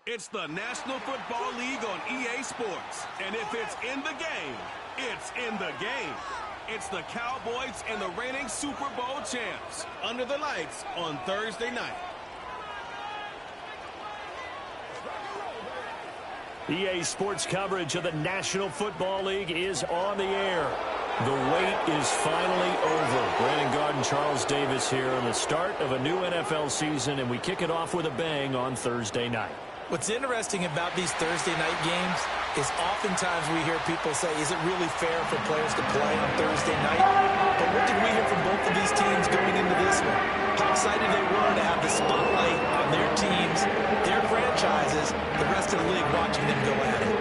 It's the National Football League on EA Sports. And if it's in the game, it's in the game. It's the Cowboys and the reigning Super Bowl champs under the lights on Thursday night. EA Sports coverage of the National Football League is on the air. The wait is finally over. Brandon Garden, Charles Davis here on the start of a new NFL season, and we kick it off with a bang on Thursday night. What's interesting about these Thursday night games is oftentimes we hear people say, is it really fair for players to play on Thursday night? But what did we hear from both of these teams going into this one? How excited they were to have the spotlight on their teams, their franchises, the rest of the league watching them go at it.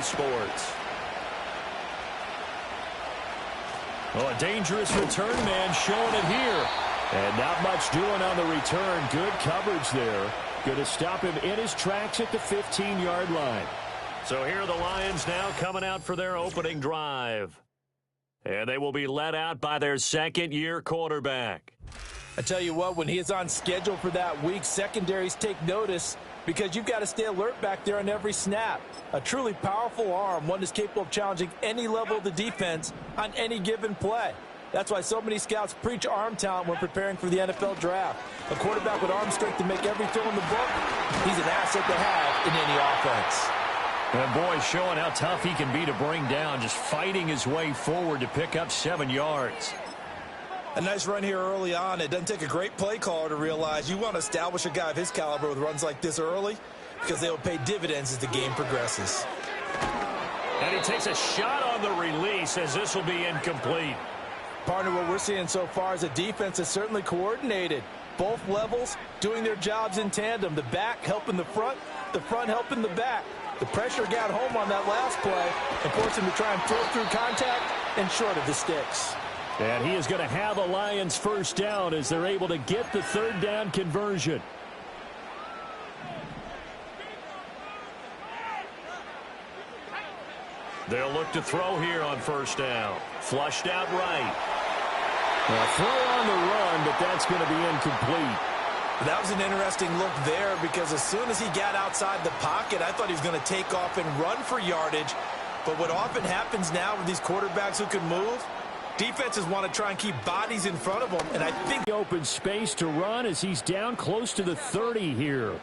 Sports. Oh, a dangerous return man showing it here. And not much doing on the return. Good coverage there. Going to stop him in his tracks at the 15-yard line. So here are the Lions now coming out for their opening drive. And they will be led out by their second-year quarterback. I tell you what, when he is on schedule for that week, secondaries take notice because you've got to stay alert back there on every snap. A truly powerful arm, one that's capable of challenging any level of the defense on any given play. That's why so many scouts preach arm talent when preparing for the NFL draft. A quarterback with arm strength to make every throw in the book, he's an asset to have in any offense. And boy, showing how tough he can be to bring down, just fighting his way forward to pick up 7 yards. A nice run here early on. It doesn't take a great play caller to realize you want to establish a guy of his caliber with runs like this early because they will pay dividends as the game progresses. And he takes a shot on the release as this will be incomplete. Partner, what we're seeing so far is a defense that's certainly coordinated. Both levels doing their jobs in tandem. The back helping the front helping the back. The pressure got home on that last play and forced him to try and throw through contact and short of the sticks. And he is going to have a Lions first down as they're able to get the third down conversion. They'll look to throw here on first down. Flushed out right. A throw on the run, but that's going to be incomplete. That was an interesting look there because as soon as he got outside the pocket, I thought he was going to take off and run for yardage. But what often happens now with these quarterbacks who can move, defenses want to try and keep bodies in front of them, and I think open space to run as he's down close to the 30 here.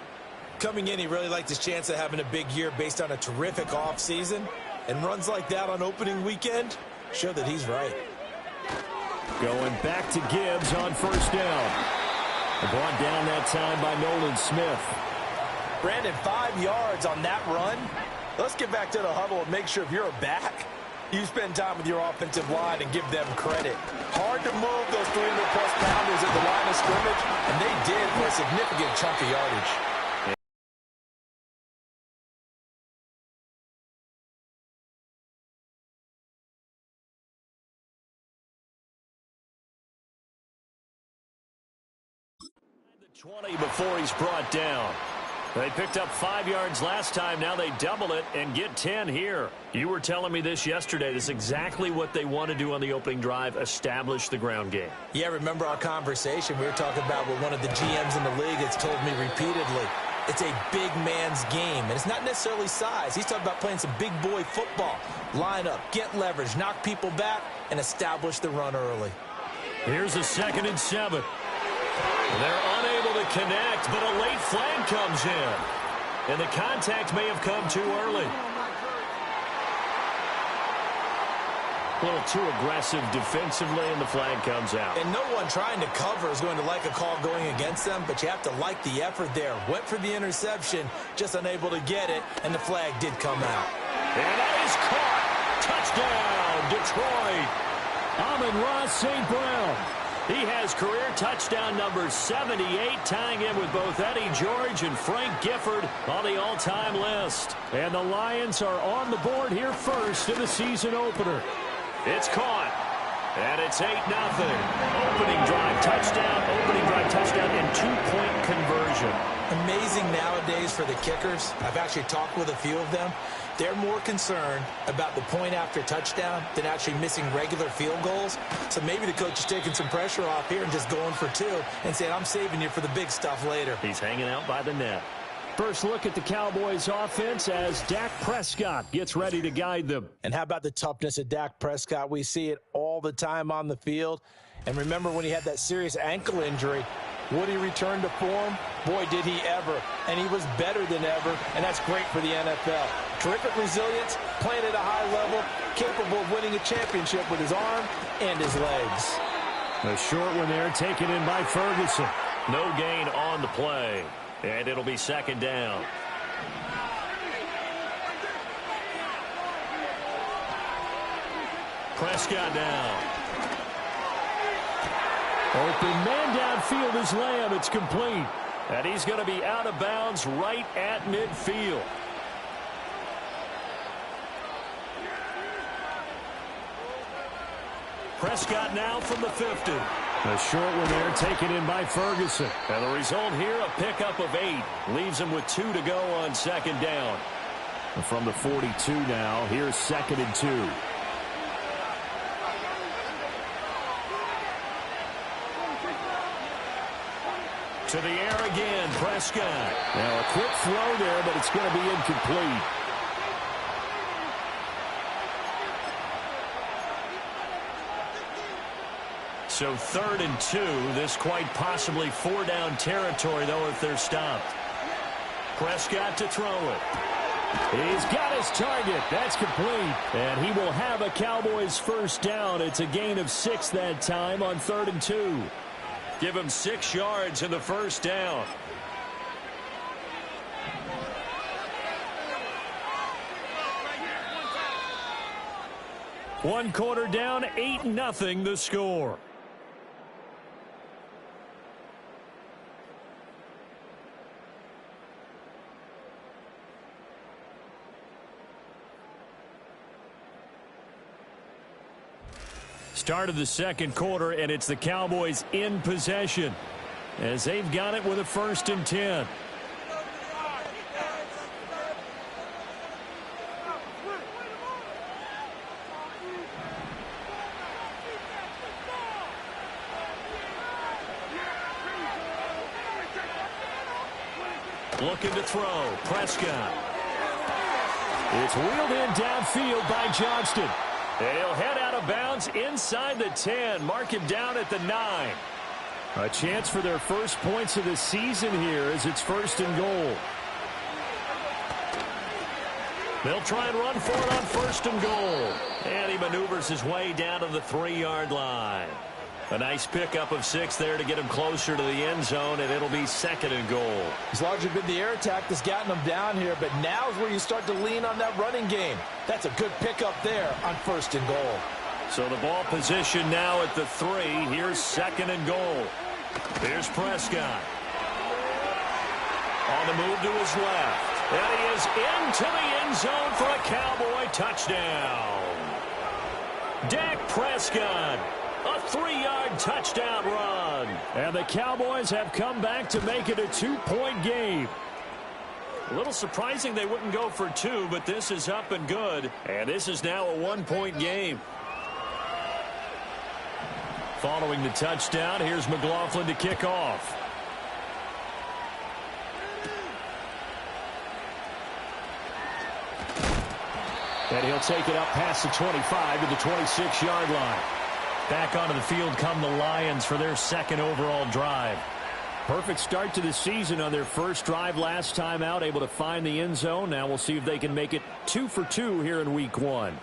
Coming in, he really liked his chance of having a big year based on a terrific offseason, and runs like that on opening weekend show that he's right. Going back to Gibbs on first down. Brought down that time by Nolan Smith. Brandon, 5 yards on that run. Let's get back to the huddle and make sure if you're a back, you spend time with your offensive line and give them credit. Hard to move those 300-plus pounders at the line of scrimmage, and they did for a significant chunk of yardage. The 20 before he's brought down. They picked up 5 yards last time. Now they double it and get 10 here. You were telling me this yesterday. This is exactly what they want to do on the opening drive, establish the ground game. Yeah, remember our conversation we were talking about with one of the GMs in the league that's told me repeatedly, it's a big man's game, and it's not necessarily size. He's talking about playing some big boy football. Line up, get leverage, knock people back, and establish the run early. Here's a 2nd and 7. They're unable to connect, but a late flag comes in. And the contact may have come too early. A little too aggressive defensively, and the flag comes out. And no one trying to cover is going to like a call going against them, but you have to like the effort there. Went for the interception, just unable to get it, and the flag did come out. And that is caught. Touchdown, Detroit. Amon-Ra St. Brown. He has career touchdown number 78, tying him with both Eddie George and Frank Gifford on the all-time list. And the Lions are on the board here first in the season opener. It's caught, and it's 8-0. Opening drive touchdown, and two-point conversion. Amazing nowadays for the kickers. I've actually talked with a few of them. They're more concerned about the point after touchdown than actually missing regular field goals. So maybe the coach is taking some pressure off here and just going for two and saying, I'm saving you for the big stuff later. He's hanging out by the net. First look at the Cowboys offense as Dak Prescott gets ready to guide them. And how about the toughness of Dak Prescott? We see it all the time on the field. And remember when he had that serious ankle injury, would he return to form? Boy, did he ever. And he was better than ever, and that's great for the NFL. Terrific resilience, playing at a high level, capable of winning a championship with his arm and his legs. A short one there, taken in by Ferguson. No gain on the play, and it'll be second down. Prescott down. Open man downfield is Lamb. It's complete. And he's going to be out of bounds right at midfield. Prescott now from the 50. A short one there taken in by Ferguson. And the result here, a pickup of 8. Leaves him with 2 to go on second down. And from the 42 now, here's 2nd and 2. To the air again, Prescott. Now a quick throw there, but it's going to be incomplete. So 3rd and 2. This quite possibly 4-down territory, though, if they're stopped. Prescott to throw it. He's got his target. That's complete. And he will have a Cowboys first down. It's a gain of 6 that time on 3rd and 2. Give him 6 yards in the first down. One quarter down, 8-0 the score. Start of the second quarter, and it's the Cowboys in possession as they've got it with a 1st and 10. Looking to throw. Prescott. It's wheeled in downfield by Johnston. And he'll head out of bounds inside the 10. Mark him down at the 9. A chance for their first points of the season here as it's 1st and goal. They'll try and run for it on 1st and goal. And he maneuvers his way down to the 3-yard line. A nice pickup of 6 there to get him closer to the end zone, and it'll be 2nd and goal. It's largely been the air attack that's gotten them down here, but now is where you start to lean on that running game. That's a good pickup there on 1st and goal. So the ball position now at the 3. Here's 2nd and goal. Here's Prescott. On the move to his left. And he is into the end zone for a Cowboy touchdown. Dak Prescott. A 3-yard touchdown run. And the Cowboys have come back to make it a 2-point game. A little surprising they wouldn't go for 2, but this is up and good. And this is now a 1-point game. Following the touchdown, here's McLaughlin to kick off. And he'll take it up past the 25 to the 26-yard line. Back onto the field come the Lions for their 2nd overall drive. Perfect start to the season on their first drive last time out, able to find the end zone. Now we'll see if they can make it 2 for 2 here in week 1.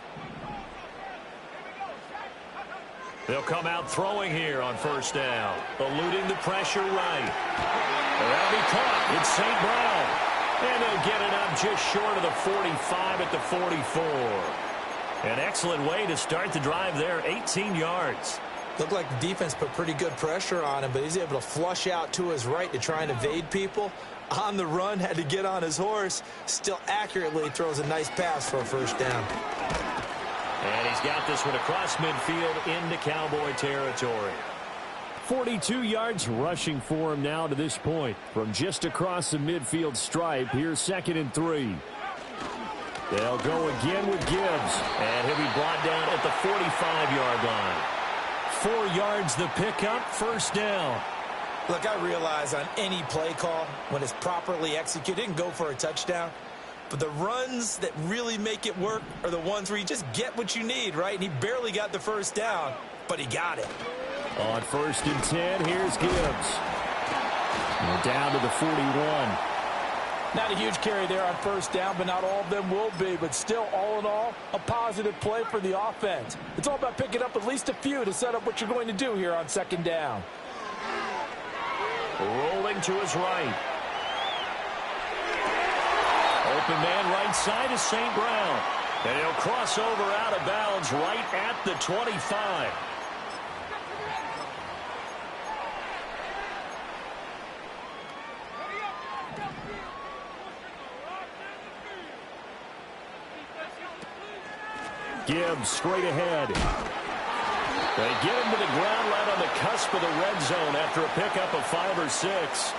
They'll come out throwing here on 1st down, eluding the pressure right. That'll be caught. It's St. Brown. And they'll get it up just short of the 45 at the 44. An excellent way to start the drive there, 18 yards. Looked like the defense put pretty good pressure on him, but he's able to flush out to his right to try and evade people. On the run, had to get on his horse. Still accurately throws a nice pass for a 1st down. And he's got this one across midfield into Cowboy territory. 42 yards rushing for him now to this point. From just across the midfield stripe, here's 2nd and 3. They'll go again with Gibbs. And he'll be brought down at the 45-yard line. 4 yards the pickup, 1st down. Look, I realize on any play call, when it's properly executed, it can go for a touchdown. But the runs that really make it work are the ones where you just get what you need, right? And he barely got the 1st down, but he got it. On 1st and 10, here's Gibbs. And down to the 41. Not a huge carry there on 1st down, but not all of them will be. But still, all in all, a positive play for the offense. It's all about picking up at least a few to set up what you're going to do here on 2nd down. Rolling to his right. Open man right side is St. Brown. And he'll cross over out of bounds right at the 25. Gibbs straight ahead. They get him to the ground right on the cusp of the red zone after a pickup of 5 or 6.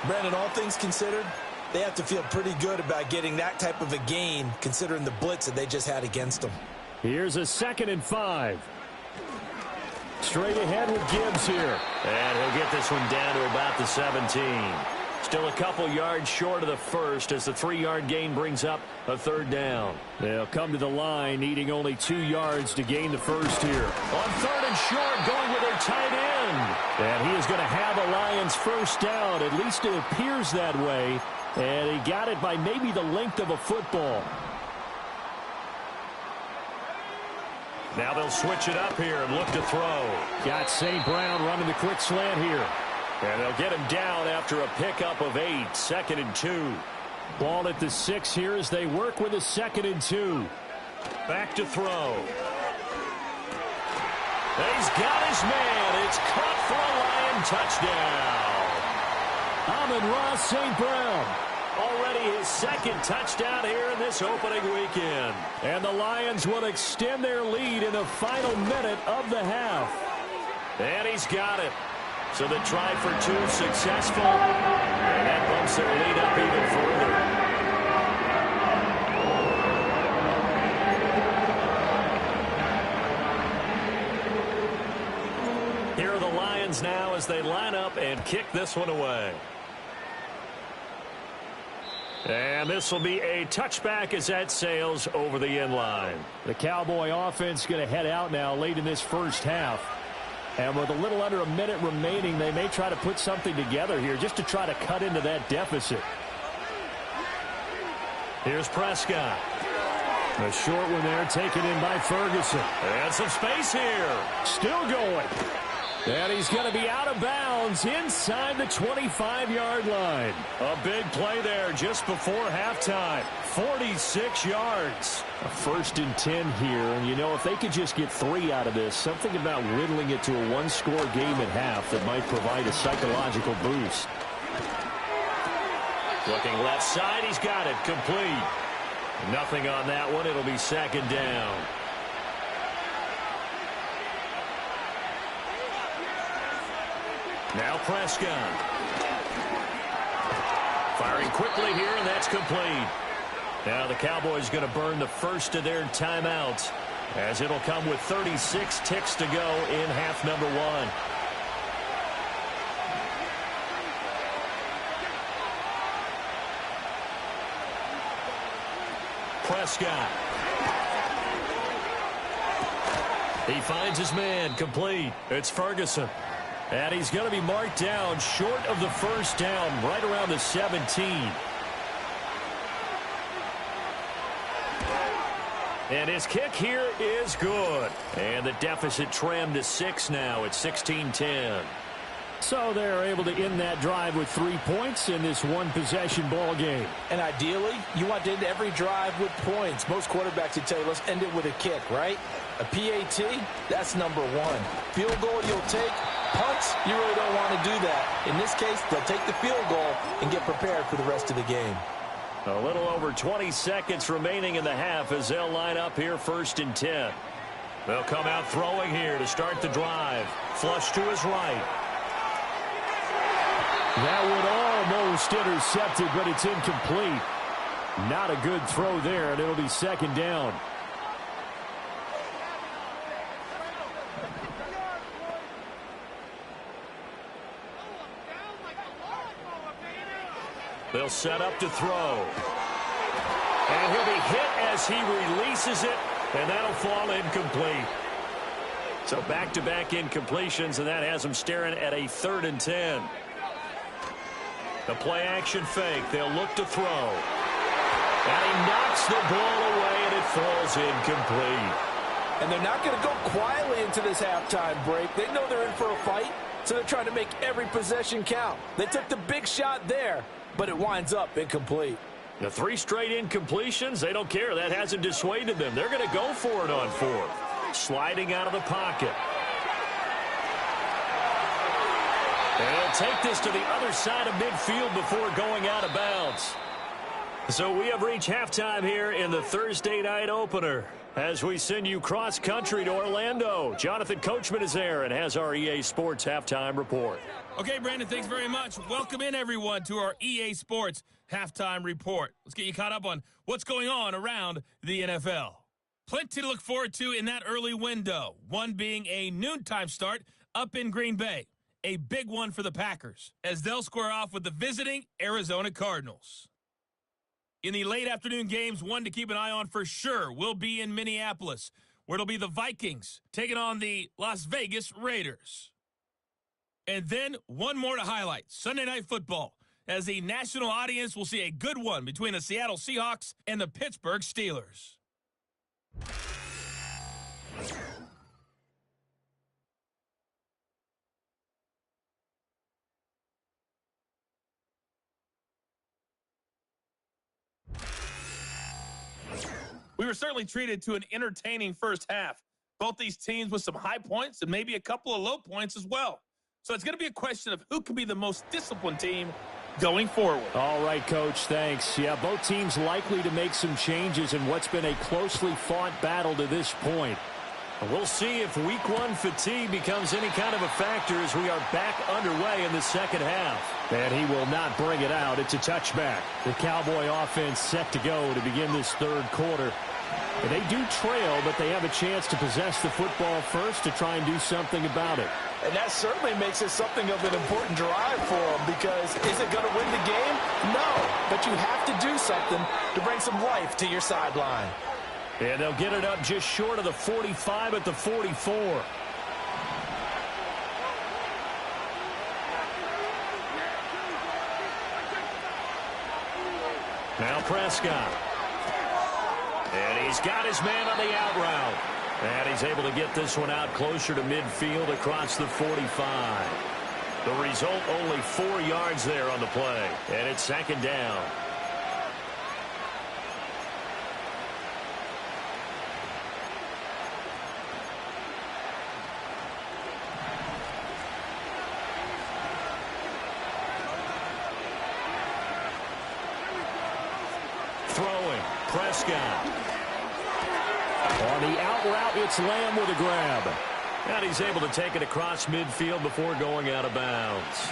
Brandon, all things considered, they have to feel pretty good about getting that type of a gain, considering the blitz that they just had against them. Here's a 2nd and 5. Straight ahead with Gibbs here. And he'll get this one down to about the 17. Still a couple yards short of the 1st as the 3-yard gain brings up a 3rd down. They'll come to the line needing only 2 yards to gain the 1st here. On 3rd and short, going with their tight end. And he is going to have a Lions 1st down. At least it appears that way. And he got it by maybe the length of a football. Now they'll switch it up here and look to throw. Got St. Brown running the quick slant here. And they'll get him down after a pickup of 8. 2nd and 2. Ball at the 6 here as they work with a 2nd and 2. Back to throw. He's got his man. It's caught for a Lion touchdown. Amon-Ra St. Brown. Already his 2nd touchdown here in this opening weekend. And the Lions will extend their lead in the final minute of the half. And he's got it. So the try for 2 successful, and that bumps their lead up even further. Here are the Lions now as they line up and kick this one away. And this will be a touchback as that sails over the end line. The Cowboy offense going to head out now late in this 1st half. And with a little under a minute remaining, they may try to put something together here just to try to cut into that deficit. Here's Prescott. A short one there taken in by Ferguson. And some space here. Still going. And he's going to be out of bounds inside the 25-yard line. A big play there just before halftime. 46 yards. A 1st and 10 here. And, you know, if they could just get 3 out of this, something about whittling it to a 1-score game at half that might provide a psychological boost. Looking left side. He's got it. Complete. Nothing on that one. It'll be 2nd down. Now Prescott. Firing quickly here, and that's complete. Now the Cowboys going to burn the 1st of their timeouts as it'll come with 36 ticks to go in half number 1. Prescott. He finds his man. Complete. It's Ferguson. And he's going to be marked down short of the 1st down, right around the 17. And his kick here is good. And the deficit trimmed to 6 now at 16-10. So they're able to end that drive with 3 points in this one-possession ball game. And ideally, you want to end every drive with points. Most quarterbacks would tell you, let's end it with a kick, right? A PAT, that's number 1. Field goal you'll take. Punts, you really don't want to do that. In this case, they'll take the field goal and get prepared for the rest of the game. A little over 20 seconds remaining in the half as they'll line up here 1st and 10. They'll come out throwing here to start the drive. Flush to his right. That would almost intercepted, but it's incomplete. Not a good throw there, and it'll be second down. They'll set up to throw. And he'll be hit as he releases it, and that'll fall incomplete. So back-to-back incompletions, and that has him staring at a 3rd and 10. The play-action fake. They'll look to throw. And he knocks the ball away, and it falls incomplete. And they're not going to go quietly into this halftime break. They know they're in for a fight, so they're trying to make every possession count. They took the big shot there, but it winds up incomplete. The 3 straight incompletions, they don't care. That hasn't dissuaded them. They're going to go for it on 4th. Sliding out of the pocket. And he'll take this to the other side of midfield before going out of bounds. So we have reached halftime here in the Thursday night opener as we send you cross-country to Orlando. Jonathan Coachman is there and has our EA Sports halftime report. Okay, Brandon, thanks very much. Welcome in, everyone, to our EA Sports halftime report. Let's get you caught up on what's going on around the NFL. Plenty to look forward to in that early window, one being a noontime start up in Green Bay. A big one for the Packers, as they'll square off with the visiting Arizona Cardinals. In the late afternoon games, one to keep an eye on for sure will be in Minneapolis, where it'll be the Vikings taking on the Las Vegas Raiders. And then one more to highlight, Sunday Night Football, as the national audience will see a good one between the Seattle Seahawks and the Pittsburgh Steelers. We were certainly treated to an entertaining first half. Both these teams with some high points and maybe a couple of low points as well. So it's going to be a question of who can be the most disciplined team going forward. All right, Coach, thanks. Yeah, both teams likely to make some changes in what's been a closely fought battle to this point. We'll see if week 1 fatigue becomes any kind of a factor as we are back underway in the second half. And he will not bring it out. It's a touchback. The Cowboy offense set to go to begin this 3rd quarter. And they do trail, but they have a chance to possess the football first to try and do something about it. And that certainly makes it something of an important drive for them, because is it going to win the game? No, but you have to do something to bring some life to your sideline. And they'll get it up just short of the 45 at the 44. Now Prescott. And he's got his man on the out route. And he's able to get this one out closer to midfield across the 45. The result, only 4 yards there on the play. And it's second down. Throwing, Prescott. On the out route, it's Lamb with a grab. And he's able to take it across midfield before going out of bounds.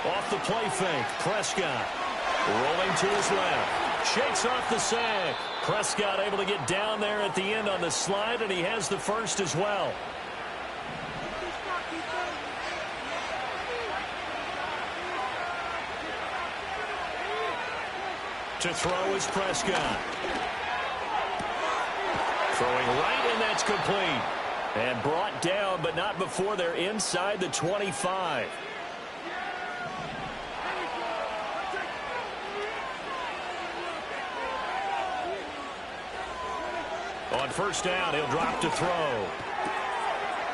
Off the play fake, Prescott. Rolling to his left. Shakes off the sack. Prescott able to get down there at the end on the slide, and he has the first as well. To throw is Prescott. Throwing right, and that's complete. And brought down, but not before they're inside the 25. On first down, he'll drop to throw.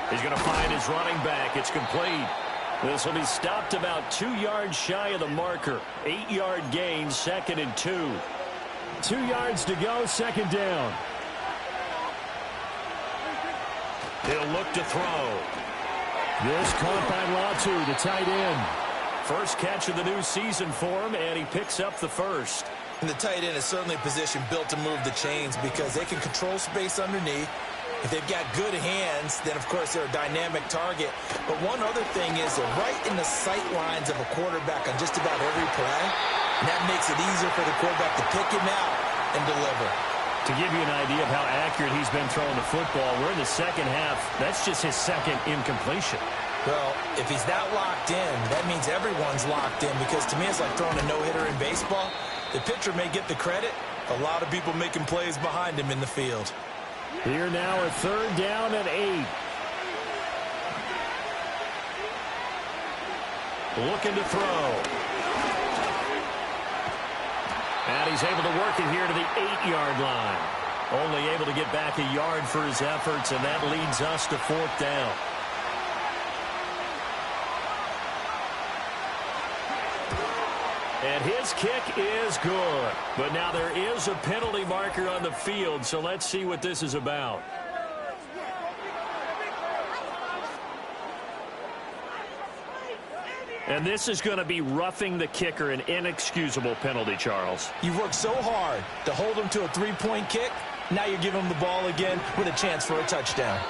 He's going to find his running back. It's complete. This will be stopped about 2 yards shy of the marker. 8-yard gain, 2nd and 2. 2 yards to go, second down. He'll look to throw. This caught by Latu, the tight end. First catch of the new season for him, and he picks up the first. And the tight end is certainly a position built to move the chains because they can control space underneath. If they've got good hands, then, of course, they're a dynamic target. But one other thing is they're right in the sight lines of a quarterback on just about every play. And that makes it easier for the quarterback to pick him out and deliver. To give you an idea of how accurate he's been throwing the football, we're in the second half. That's just his second incompletion. Well, if he's that locked in, that means everyone's locked in because to me it's like throwing a no-hitter in baseball. The pitcher may get the credit. A lot of people making plays behind him in the field. Here now a third down and 8. Looking to throw. And he's able to work it here to the 8-yard line. Only able to get back a yard for his efforts, and that leads us to 4th down. And his kick is good. But now there is a penalty marker on the field, so let's see what this is about. And this is going to be roughing the kicker, an inexcusable penalty, Charles. You've worked so hard to hold him to a 3-point kick. Now you're giving him the ball again with a chance for a touchdown.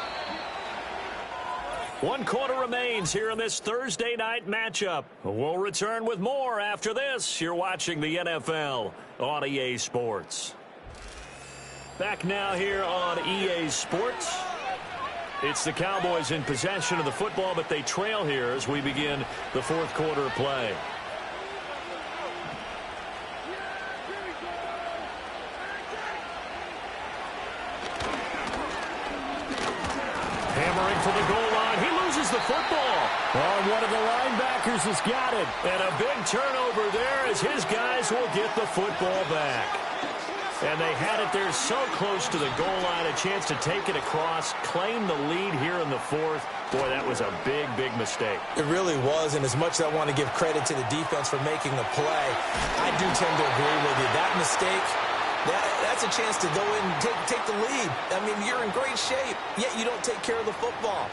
1 quarter remains here in this Thursday night matchup. We'll return with more after this. You're watching the NFL on EA Sports. Back now here on EA Sports. It's the Cowboys in possession of the football, but they trail here as we begin the 4th quarter of play. Hammering for the goal line. He loses the football. Oh, one of the linebackers has got it. And a big turnover there as his guys will get the football back. And they had it there so close to the goal line, a chance to take it across, claim the lead here in the 4th. Boy, that was a big, big mistake. It really was, and as much as I want to give credit to the defense for making the play, I do tend to agree with you. That mistake, that's a chance to go in and take the lead. I mean, you're in great shape, yet you don't take care of the football.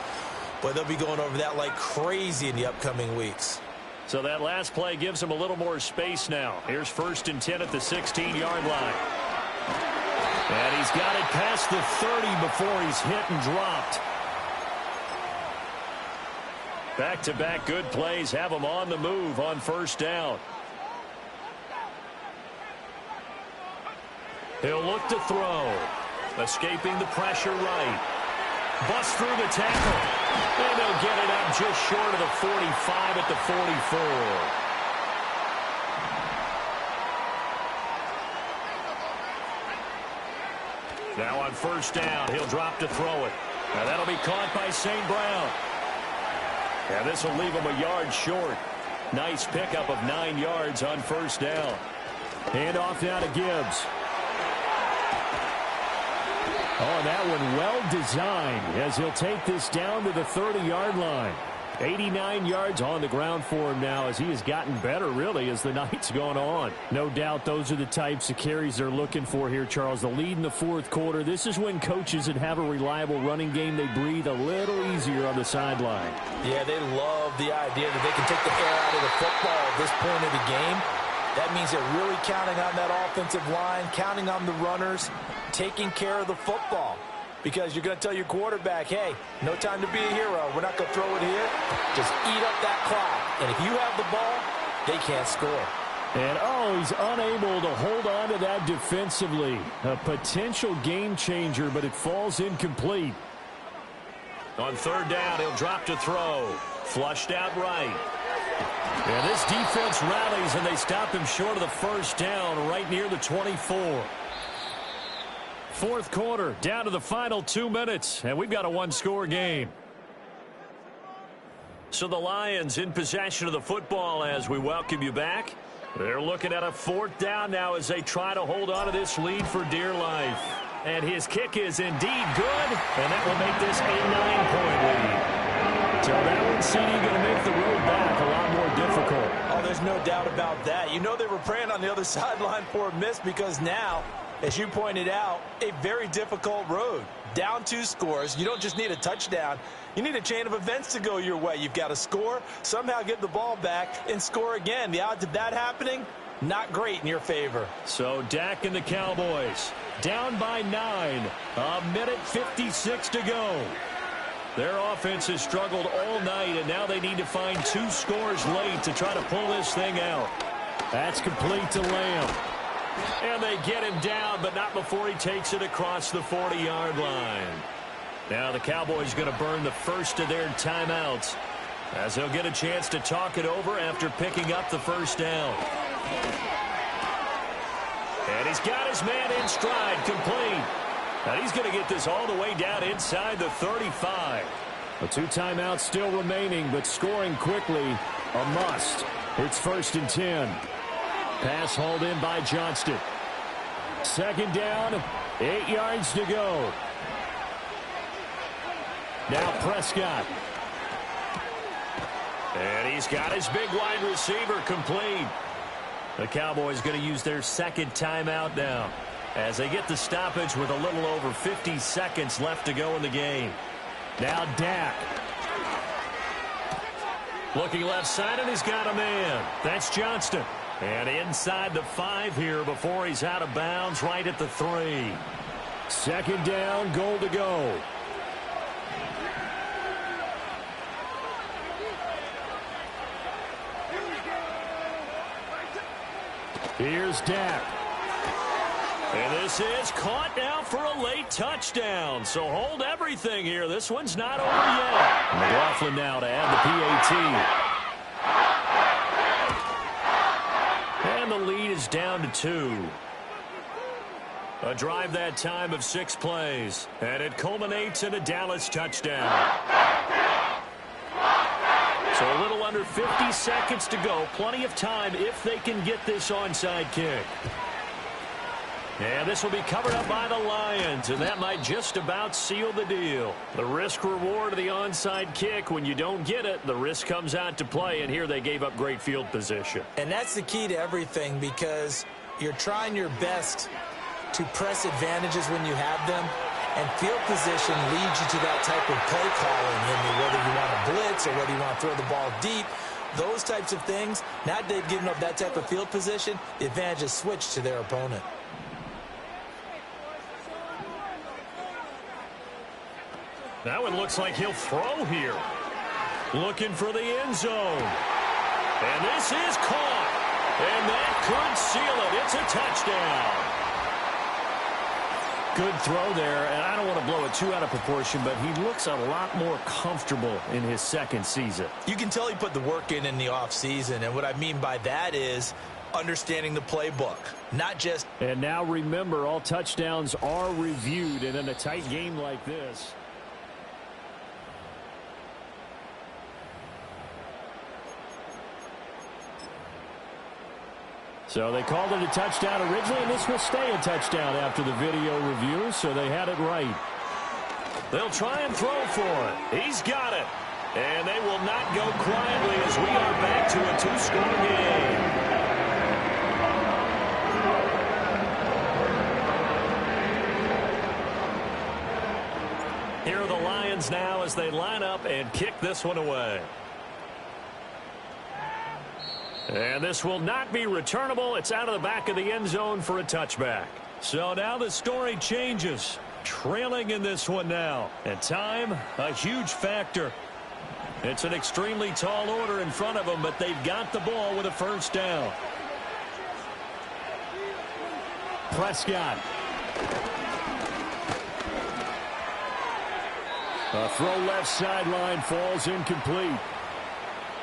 Boy, they'll be going over that like crazy in the upcoming weeks. So that last play gives them a little more space now. Here's 1st and 10 at the 16-yard line. And he's got it past the 30 before he's hit and dropped. Back-to-back good plays have him on the move on 1st down. He'll look to throw. Escaping the pressure right. Bust through the tackle. And they'll get it up just short of the 45 at the 44. Now on 1st down, he'll drop to throw it. Now that'll be caught by St. Brown. And this will leave him a yard short. Nice pickup of 9 yards on 1st down. Hand off now to Gibbs. Oh, and that one well designed as he'll take this down to the 30-yard line. 89 yards on the ground for him now as he has gotten better, really, as the night's gone on. No doubt those are the types of carries they're looking for here, Charles. The lead in the 4th quarter. This is when coaches that have a reliable running game, they breathe a little easier on the sideline. Yeah, they love the idea that they can take the air out of the football at this point of the game. That means they're really counting on that offensive line, counting on the runners, taking care of the football. Because you're going to tell your quarterback, hey, no time to be a hero. We're not going to throw it here. Just eat up that clock. And if you have the ball, they can't score. And, oh, he's unable to hold on to that defensively. A potential game changer, but it falls incomplete. On 3rd down, he'll drop to throw. Flushed out right. And this defense rallies, and they stop him short of the 1st down right near the 24. 4th quarter, down to the final 2 minutes, and we've got a 1-score game. So the Lions in possession of the football as we welcome you back. They're looking at a 4th down now as they try to hold on to this lead for dear life. And his kick is indeed good, and that will make this a 9-point lead. So that one, CD, going to make the road back a lot more difficult. Oh, there's no doubt about that. You know they were praying on the other sideline for a miss because now As you pointed out, a very difficult road. Down 2 scores. You don't just need a touchdown. You need a chain of events to go your way. You've got to score, somehow get the ball back, and score again. The odds of that happening, not great in your favor. So Dak and the Cowboys down by 9. A minute 56 to go. Their offense has struggled all night, and now they need to find 2 scores late to try to pull this thing out. That's complete to Lamb. And they get him down, but not before he takes it across the 40-yard line. Now the Cowboys going to burn the first of their timeouts, as they'll get a chance to talk it over after picking up the first down. And he's got his man in stride, complete. And he's going to get this all the way down inside the 35. The 2 timeouts still remaining, but scoring quickly, a must. It's 1st and 10. Pass hauled in by Johnston. 2nd down, 8 yards to go. Now Prescott. And he's got his big wide receiver complete. The Cowboys going to use their 2nd timeout now, as they get the stoppage with a little over 50 seconds left to go in the game. Now Dak. Looking left side, and he's got a man. That's Johnston. And inside the 5 here before he's out of bounds, right at the 3. 2nd down, goal to go. Here's Dak. And this is caught now for a late touchdown. So hold everything here. This one's not over yet. McLaughlin now to add the PAT. And the lead is down to 2. A drive that time of 6 plays. And it culminates in a Dallas touchdown. So a little under 50 seconds to go. Plenty of time if they can get this onside kick. And this will be covered up by the Lions, and that might just about seal the deal. The risk-reward of the onside kick, when you don't get it, the risk comes out to play, and here they gave up great field position. And that's the key to everything, because you're trying your best to press advantages when you have them, and field position leads you to that type of play calling. I mean, whether you want to blitz or whether you want to throw the ball deep, those types of things, now that they've given up that type of field position, the advantage is switched to their opponent. Now it looks like he'll throw here. Looking for the end zone. And this is caught. And that could seal it. It's a touchdown. Good throw there, and I don't want to blow it too out of proportion, but he looks a lot more comfortable in his 2nd season. You can tell he put the work in the offseason, and what I mean by that is understanding the playbook, not just... And now remember, all touchdowns are reviewed, and in a tight game like this... So they called it a touchdown originally, and this will stay a touchdown after the video review, so they had it right. They'll try and throw for it. He's got it. And they will not go quietly as we are back to a 2-score game. Here are the Lions now as they line up and kick this one away. And this will not be returnable. It's out of the back of the end zone for a touchback. So now the story changes. Trailing in this one now. And time, a huge factor. It's an extremely tall order in front of them, but they've got the ball with a 1st down. Prescott. A throw left sideline falls incomplete.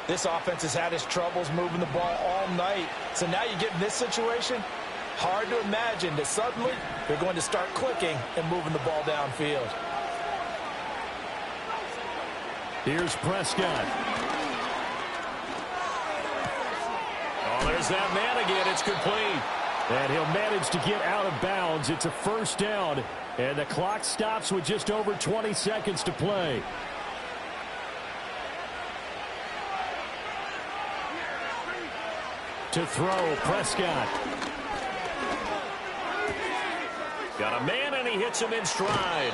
This offense has had its troubles moving the ball all night. So now you get in this situation, hard to imagine that suddenly they're going to start clicking and moving the ball downfield. Here's Prescott. Oh, there's that man again. It's complete. And he'll manage to get out of bounds. It's a 1st down, and the clock stops with just over 20 seconds to play. To throw, Prescott. Got a man, and he hits him in stride.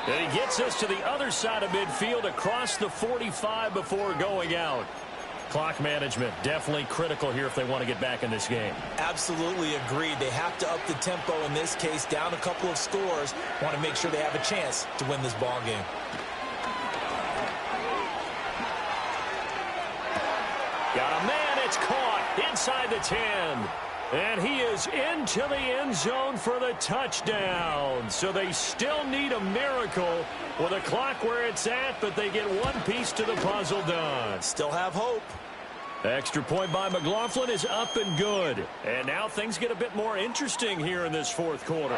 And he gets us to the other side of midfield across the 45 before going out. Clock management, definitely critical here if they want to get back in this game. Absolutely agreed. They have to up the tempo in this case, down a couple of scores. Want to make sure they have a chance to win this ball game. Got a man, it's caught inside the 10. And he is into the end zone for the touchdown. So they still need a miracle with a clock where it's at, but they get one piece to the puzzle done. Still have hope. Extra point by McLaughlin is up and good. And now things get a bit more interesting here in this fourth quarter.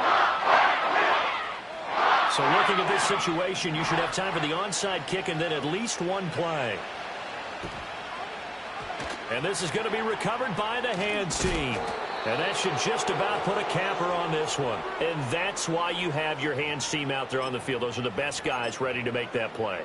So looking at this situation, you should have time for the onside kick and then at least one play. And this is going to be recovered by the hands team. And that should just about put a capper on this one. And that's why you have your hands team out there on the field. Those are the best guys ready to make that play.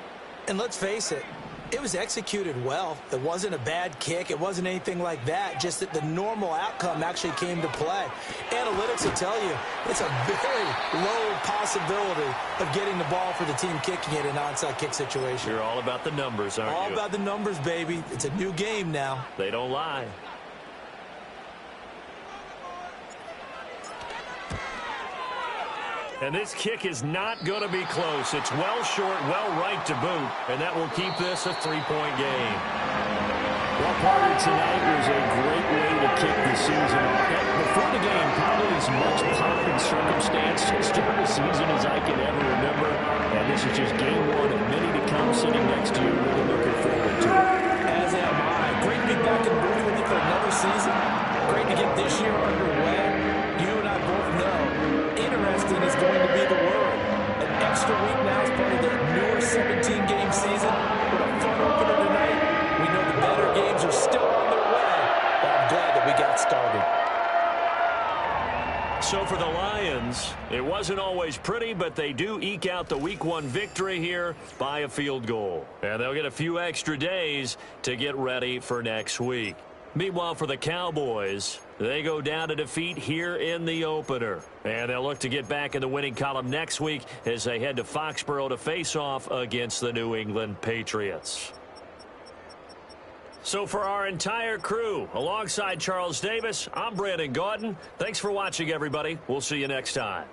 And let's face it, it was executed well. It wasn't a bad kick. It wasn't anything like that. Just that the normal outcome actually came to play. Analytics will tell you it's a very low possibility of getting the ball for the team kicking it in an onside kick situation. You're all about the numbers, aren't you? All about the numbers, baby. It's a new game now. They don't lie. And this kick is not going to be close. It's well short, well right to boot, and that will keep this a three-point game. Well, Carter, tonight was a great way to kick the season off. Before the game, probably as much pomp and circumstance to start the season as I can ever remember. And this is just game one of many to come. Sitting next to you, really looking forward to it. As am I. Great to be back in the booth with you for another season. Great to get this year underway. You and I both know interesting is going to be the word. An extra week now is part of the newer 17-game season. With a fun opener tonight. We know the better games are still on their way, but I'm glad that we got started. So for the Lions, it wasn't always pretty, but they do eke out the Week 1 victory here by a field goal. And they'll get a few extra days to get ready for next week. Meanwhile, for the Cowboys, they go down to defeat here in the opener. And they'll look to get back in the winning column next week as they head to Foxborough to face off against the New England Patriots. So for our entire crew, alongside Charles Davis, I'm Brandon Gaudin. Thanks for watching, everybody. We'll see you next time.